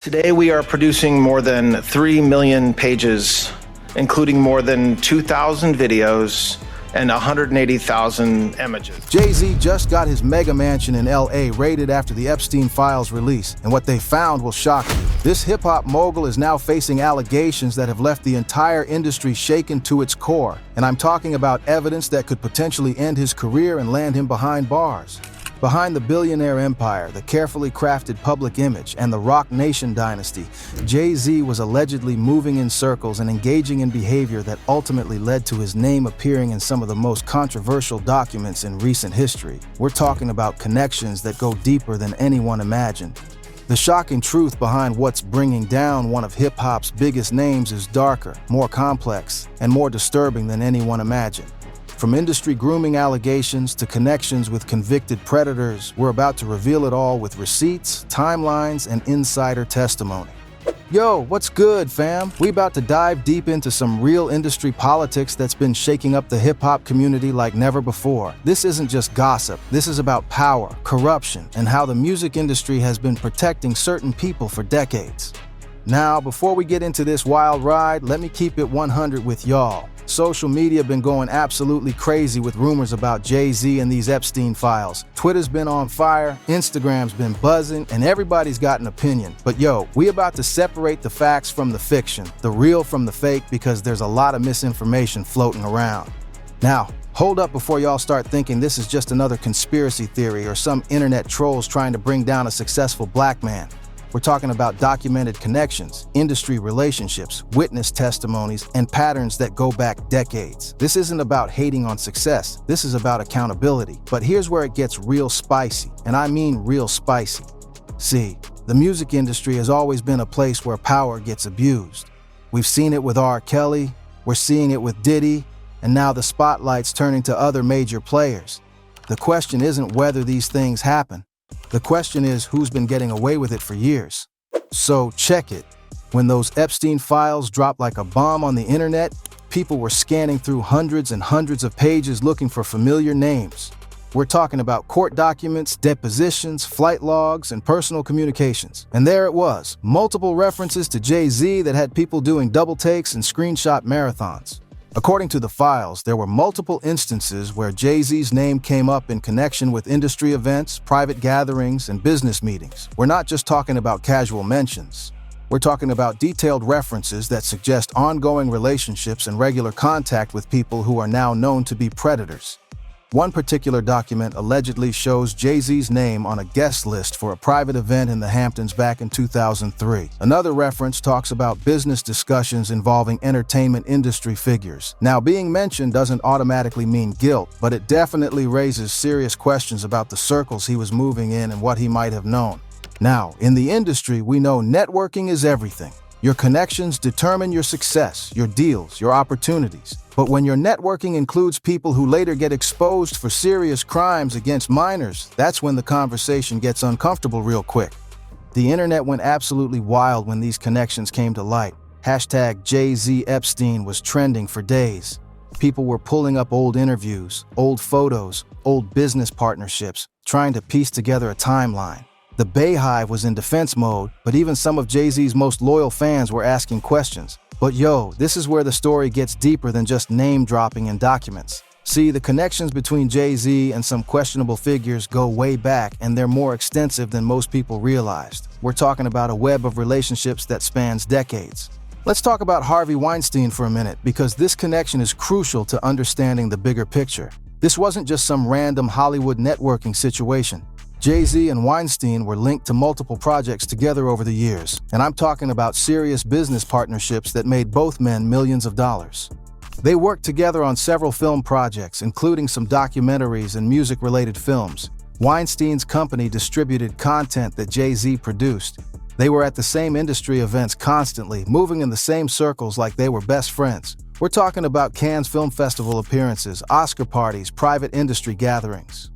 Today we are producing more than 3 million pages, including more than 2,000 videos and 180,000 images. JayZ just got his mega mansion in LA raided after the Epstein files release, and what they found will shock you. This hip-hop mogul is now facing allegations that have left the entire industry shaken to its core, and I'm talking about evidence that could potentially end his career and land him behind bars. Behind the billionaire empire, the carefully crafted public image, and the Rock Nation dynasty, JayZ was allegedly moving in circles and engaging in behavior that ultimately led to his name appearing in some of the most controversial documents in recent history. We're talking about connections that go deeper than anyone imagined. The shocking truth behind what's bringing down one of hip-hop's biggest names is darker, more complex, and more disturbing than anyone imagined. From industry grooming allegations to connections with convicted predators, we're about to reveal it all with receipts, timelines, and insider testimony. Yo, what's good, fam? We about to dive deep into some real industry politics that's been shaking up the hip-hop community like never before. This isn't just gossip. This is about power, corruption, and how the music industry has been protecting certain people for decades. Now, before we get into this wild ride, let me keep it 100 with y'all. Social media been going absolutely crazy with rumors about JayZ and these Epstein files. Twitter's been on fire, Instagram's been buzzing, and everybody's got an opinion. But yo, we about to separate the facts from the fiction, the real from the fake, because there's a lot of misinformation floating around. Now, hold up before y'all start thinking this is just another conspiracy theory or some internet trolls trying to bring down a successful black man. We're talking about documented connections, industry relationships, witness testimonies, and patterns that go back decades. This isn't about hating on success. This is about accountability. But here's where it gets real spicy, and I mean real spicy. See, the music industry has always been a place where power gets abused. We've seen it with R. Kelly, we're seeing it with Diddy, and now the spotlight's turning to other major players. The question isn't whether these things happen. The question is who's been getting away with it for years. So check it. When those Epstein files dropped like a bomb on the internet, people were scanning through hundreds and hundreds of pages looking for familiar names. We're talking about court documents, depositions, flight logs, and personal communications. And there it was, multiple references to JayZ that had people doing double takes and screenshot marathons. According to the files, there were multiple instances where JayZ's name came up in connection with industry events, private gatherings, and business meetings. We're not just talking about casual mentions. We're talking about detailed references that suggest ongoing relationships and regular contact with people who are now known to be predators. One particular document allegedly shows JayZ's name on a guest list for a private event in the Hamptons back in 2003. Another reference talks about business discussions involving entertainment industry figures. Now, being mentioned doesn't automatically mean guilt, but it definitely raises serious questions about the circles he was moving in and what he might have known. Now, in the industry, we know networking is everything. Your connections determine your success, your deals, your opportunities. But when your networking includes people who later get exposed for serious crimes against minors, that's when the conversation gets uncomfortable real quick. The internet went absolutely wild when these connections came to light. Hashtag JayZ Epstein was trending for days. People were pulling up old interviews, old photos, old business partnerships, trying to piece together a timeline. The Bayhive was in defense mode, but even some of JayZ's most loyal fans were asking questions. But yo, this is where the story gets deeper than just name-dropping in documents. See, the connections between JayZ and some questionable figures go way back, and they're more extensive than most people realized. We're talking about a web of relationships that spans decades. Let's talk about Harvey Weinstein for a minute, because this connection is crucial to understanding the bigger picture. This wasn't just some random Hollywood networking situation. JayZ and Weinstein were linked to multiple projects together over the years, and I'm talking about serious business partnerships that made both men millions of dollars. They worked together on several film projects, including some documentaries and music-related films. Weinstein's company distributed content that JayZ produced. They were at the same industry events constantly, moving in the same circles like they were best friends. We're talking about Cannes Film Festival appearances, Oscar parties, private industry gatherings.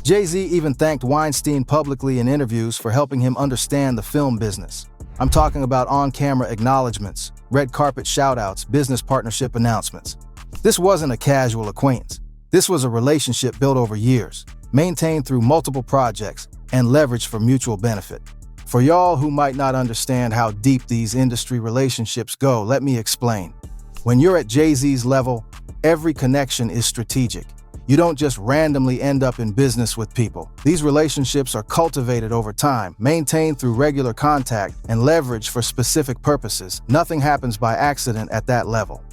JayZ even thanked Weinstein publicly in interviews for helping him understand the film business. I'm talking about on-camera acknowledgments, red carpet shout-outs, business partnership announcements. This wasn't a casual acquaintance. This was a relationship built over years, maintained through multiple projects, and leveraged for mutual benefit. For y'all who might not understand how deep these industry relationships go, let me explain. When you're at JayZ's level, every connection is strategic. You don't just randomly end up in business with people. These relationships are cultivated over time, maintained through regular contact, and leveraged for specific purposes. Nothing happens by accident at that level.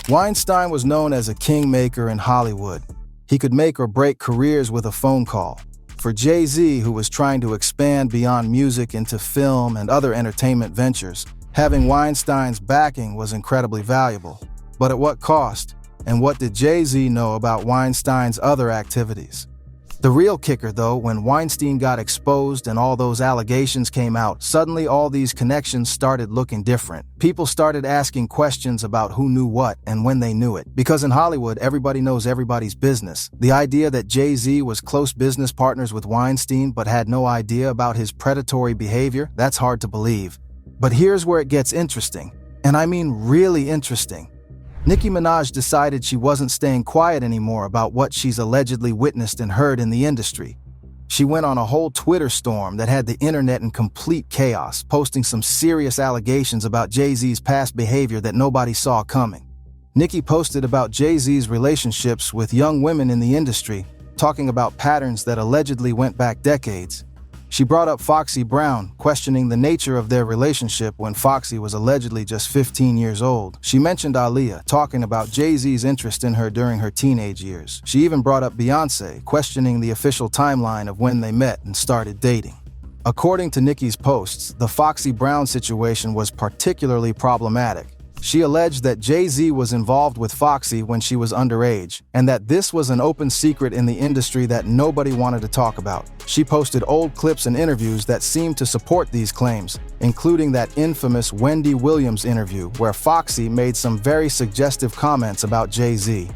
Weinstein was known as a kingmaker in Hollywood. He could make or break careers with a phone call. For JayZ, who was trying to expand beyond music into film and other entertainment ventures, having Weinstein's backing was incredibly valuable. But at what cost? And what did JayZ know about Weinstein's other activities? The real kicker, though, when Weinstein got exposed and all those allegations came out, suddenly all these connections started looking different. People started asking questions about who knew what and when they knew it. Because in Hollywood, everybody knows everybody's business. The idea that JayZ was close business partners with Weinstein but had no idea about his predatory behavior, that's hard to believe. But here's where it gets interesting. And I mean really interesting. Nicki Minaj decided she wasn't staying quiet anymore about what she's allegedly witnessed and heard in the industry. She went on a whole Twitter storm that had the internet in complete chaos, posting some serious allegations about JayZ's past behavior that nobody saw coming. Nicki posted about JayZ's relationships with young women in the industry, talking about patterns that allegedly went back decades. She brought up Foxy Brown, questioning the nature of their relationship when Foxy was allegedly just 15 years old. She mentioned Aaliyah, talking about JayZ's interest in her during her teenage years. She even brought up Beyoncé, questioning the official timeline of when they met and started dating. According to Nicki's posts, the Foxy Brown situation was particularly problematic. She alleged that JayZ was involved with Foxy when she was underage, and that this was an open secret in the industry that nobody wanted to talk about. She posted old clips and interviews that seemed to support these claims, including that infamous Wendy Williams interview where Foxy made some very suggestive comments about JayZ.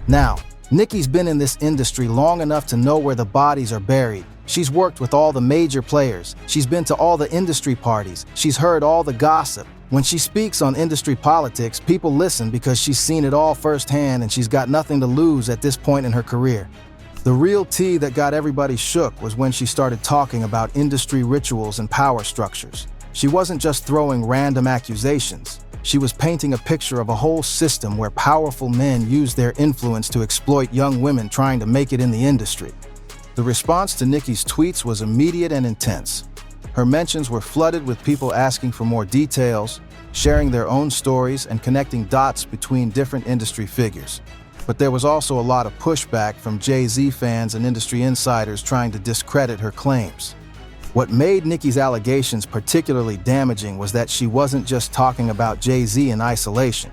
Now, Nicki's been in this industry long enough to know where the bodies are buried. She's worked with all the major players. She's been to all the industry parties. She's heard all the gossip. When she speaks on industry politics, people listen because she's seen it all firsthand and she's got nothing to lose at this point in her career. The real tea that got everybody shook was when she started talking about industry rituals and power structures. She wasn't just throwing random accusations. She was painting a picture of a whole system where powerful men use their influence to exploit young women trying to make it in the industry. The response to Nicki's tweets was immediate and intense. Her mentions were flooded with people asking for more details, sharing their own stories, and connecting dots between different industry figures. But there was also a lot of pushback from JayZ fans and industry insiders trying to discredit her claims. What made Nicki's allegations particularly damaging was that she wasn't just talking about JayZ in isolation.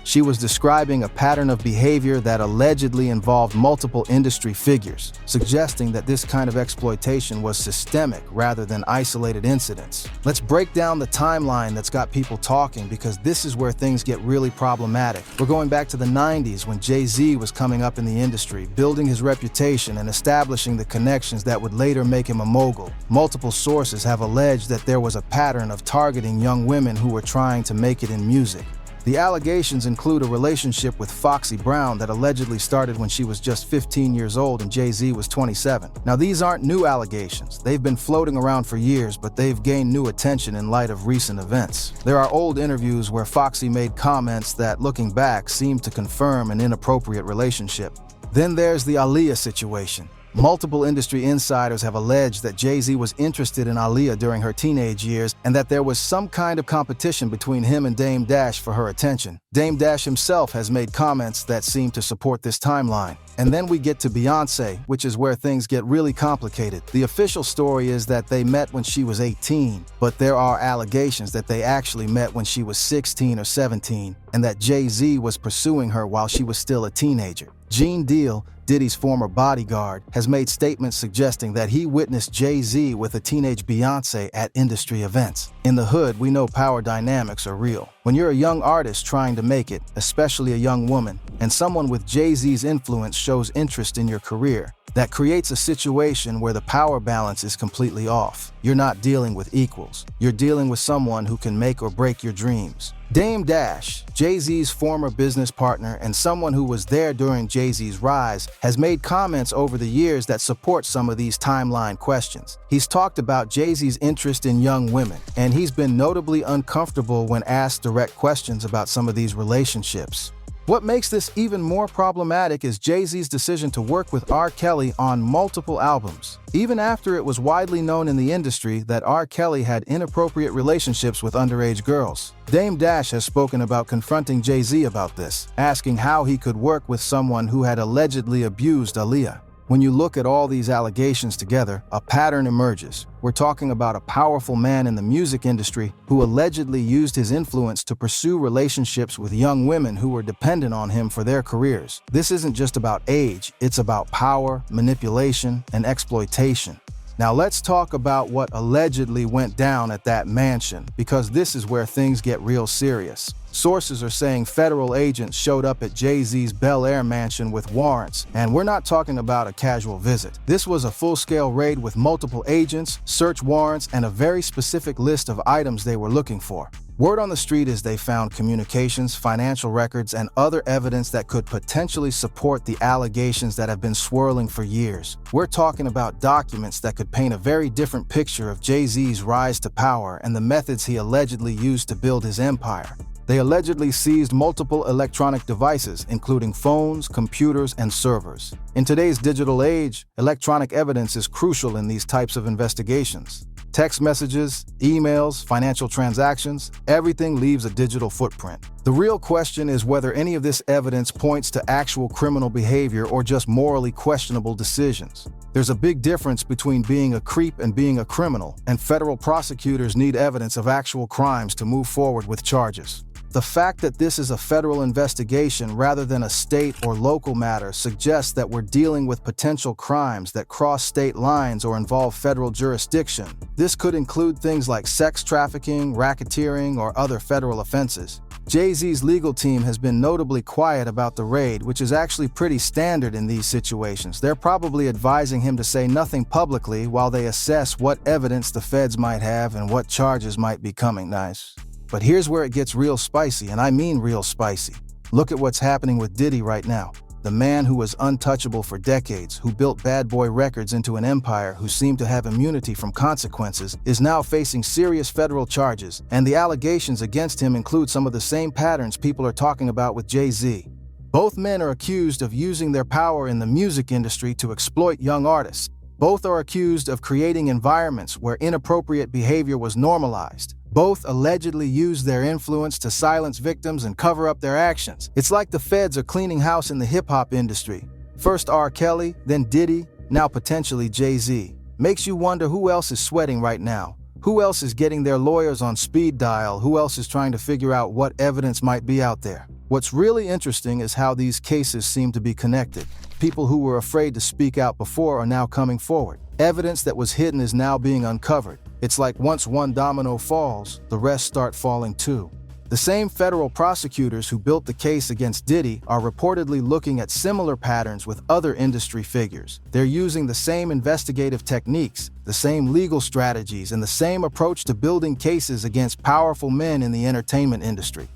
She was describing a pattern of behavior that allegedly involved multiple industry figures, suggesting that this kind of exploitation was systemic rather than isolated incidents. Let's break down the timeline that's got people talking because this is where things get really problematic. We're going back to the 90s when JayZ was coming up in the industry, building his reputation and establishing the connections that would later make him a mogul. Multiple sources have alleged that there was a pattern of targeting young women who were trying to make it in music. The allegations include a relationship with Foxy Brown that allegedly started when she was just 15 years old and JayZ was 27. Now, these aren't new allegations. They've been floating around for years, but they've gained new attention in light of recent events. There are old interviews where Foxy made comments that, looking back, seem to confirm an inappropriate relationship. Then there's the Aaliyah situation. Multiple industry insiders have alleged that JayZ was interested in Aaliyah during her teenage years and that there was some kind of competition between him and Dame Dash for her attention. Dame Dash himself has made comments that seem to support this timeline. And then we get to Beyoncé, which is where things get really complicated. The official story is that they met when she was 18, but there are allegations that they actually met when she was 16 or 17, and that JayZ was pursuing her while she was still a teenager. Gene Deal, Diddy's former bodyguard, has made statements suggesting that he witnessed JayZ with a teenage Beyoncé at industry events. In the hood, we know power dynamics are real. When you're a young artist trying to make it, especially a young woman, and someone with JayZ's influence shows interest in your career, that creates a situation where the power balance is completely off. You're not dealing with equals. You're dealing with someone who can make or break your dreams. Dame Dash, JayZ's former business partner and someone who was there during JayZ's rise, has made comments over the years that support some of these timeline questions. He's talked about JayZ's interest in young women, and he's been notably uncomfortable when asked direct questions about some of these relationships. What makes this even more problematic is JayZ's decision to work with R. Kelly on multiple albums, even after it was widely known in the industry that R. Kelly had inappropriate relationships with underage girls. Dame Dash has spoken about confronting JayZ about this, asking how he could work with someone who had allegedly abused Aaliyah. When you look at all these allegations together, a pattern emerges. We're talking about a powerful man in the music industry who allegedly used his influence to pursue relationships with young women who were dependent on him for their careers. This isn't just about age, it's about power, manipulation, and exploitation. Now let's talk about what allegedly went down at that mansion, because this is where things get real serious. Sources are saying federal agents showed up at JayZ's Bel Air mansion with warrants, and we're not talking about a casual visit. This was a full-scale raid with multiple agents, search warrants, and a very specific list of items they were looking for. Word on the street is they found communications, financial records, and other evidence that could potentially support the allegations that have been swirling for years. We're talking about documents that could paint a very different picture of JayZ's rise to power and the methods he allegedly used to build his empire. They allegedly seized multiple electronic devices, including phones, computers, and servers. In today's digital age, electronic evidence is crucial in these types of investigations. Text messages, emails, financial transactions, everything leaves a digital footprint. The real question is whether any of this evidence points to actual criminal behavior or just morally questionable decisions. There's a big difference between being a creep and being a criminal, and federal prosecutors need evidence of actual crimes to move forward with charges. The fact that this is a federal investigation rather than a state or local matter suggests that we're dealing with potential crimes that cross state lines or involve federal jurisdiction. This could include things like sex trafficking, racketeering, or other federal offenses. JayZ's legal team has been notably quiet about the raid, which is actually pretty standard in these situations. They're probably advising him to say nothing publicly while they assess what evidence the feds might have and what charges might be coming. Nice. But here's where it gets real spicy, and I mean real spicy. Look at what's happening with Diddy right now. The man who was untouchable for decades, who built Bad Boy Records into an empire, who seemed to have immunity from consequences, is now facing serious federal charges, and the allegations against him include some of the same patterns people are talking about with JayZ. Both men are accused of using their power in the music industry to exploit young artists. Both are accused of creating environments where inappropriate behavior was normalized. Both allegedly used their influence to silence victims and cover up their actions. It's like the feds are cleaning house in the hip-hop industry. First R. Kelly, then Diddy, now potentially JayZ. Makes you wonder who else is sweating right now. Who else is getting their lawyers on speed dial? Who else is trying to figure out what evidence might be out there? What's really interesting is how these cases seem to be connected. People who were afraid to speak out before are now coming forward. Evidence that was hidden is now being uncovered. It's like once one domino falls, the rest start falling too. The same federal prosecutors who built the case against Diddy are reportedly looking at similar patterns with other industry figures. They're using the same investigative techniques, the same legal strategies, and the same approach to building cases against powerful men in the entertainment industry.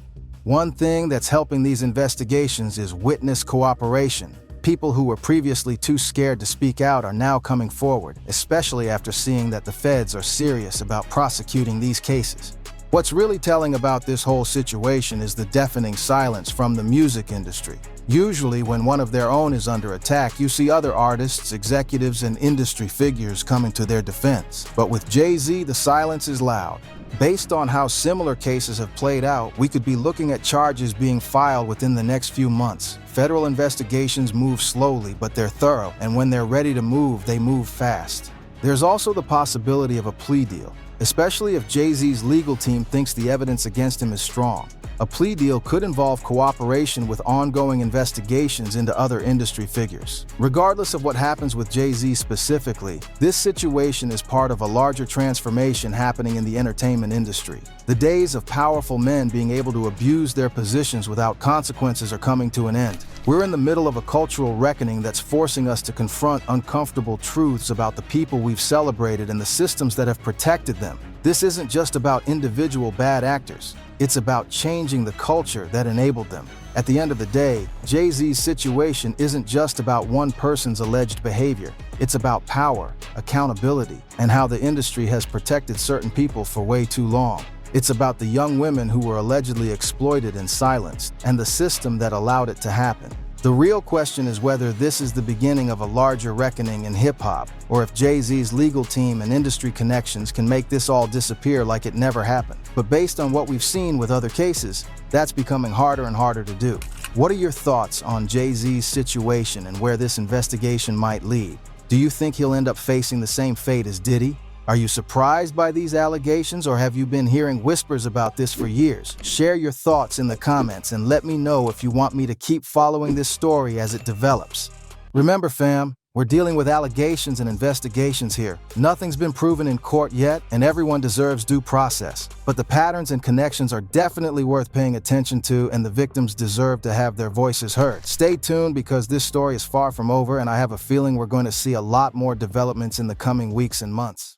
One thing that's helping these investigations is witness cooperation. People who were previously too scared to speak out are now coming forward, especially after seeing that the feds are serious about prosecuting these cases. What's really telling about this whole situation is the deafening silence from the music industry. Usually, when one of their own is under attack, you see other artists, executives, and industry figures coming to their defense. But with JayZ, the silence is loud. Based on how similar cases have played out, we could be looking at charges being filed within the next few months. Federal investigations move slowly, but they're thorough, and when they're ready to move, they move fast. There's also the possibility of a plea deal. especially if JayZ's legal team thinks the evidence against him is strong. A plea deal could involve cooperation with ongoing investigations into other industry figures. Regardless of what happens with JayZ specifically, this situation is part of a larger transformation happening in the entertainment industry. The days of powerful men being able to abuse their positions without consequences are coming to an end. We're in the middle of a cultural reckoning that's forcing us to confront uncomfortable truths about the people we've celebrated and the systems that have protected them. This isn't just about individual bad actors. It's about changing the culture that enabled them. At the end of the day, JayZ's situation isn't just about one person's alleged behavior. It's about power, accountability, and how the industry has protected certain people for way too long. It's about the young women who were allegedly exploited and silenced, and the system that allowed it to happen. The real question is whether this is the beginning of a larger reckoning in hip-hop, or if JayZ's legal team and industry connections can make this all disappear like it never happened. But based on what we've seen with other cases, that's becoming harder and harder to do. What are your thoughts on JayZ's situation and where this investigation might lead? Do you think he'll end up facing the same fate as Diddy? Are you surprised by these allegations, or have you been hearing whispers about this for years? Share your thoughts in the comments and let me know if you want me to keep following this story as it develops. Remember, fam, we're dealing with allegations and investigations here. Nothing's been proven in court yet, and everyone deserves due process. But the patterns and connections are definitely worth paying attention to, and the victims deserve to have their voices heard. Stay tuned, because this story is far from over, and I have a feeling we're going to see a lot more developments in the coming weeks and months.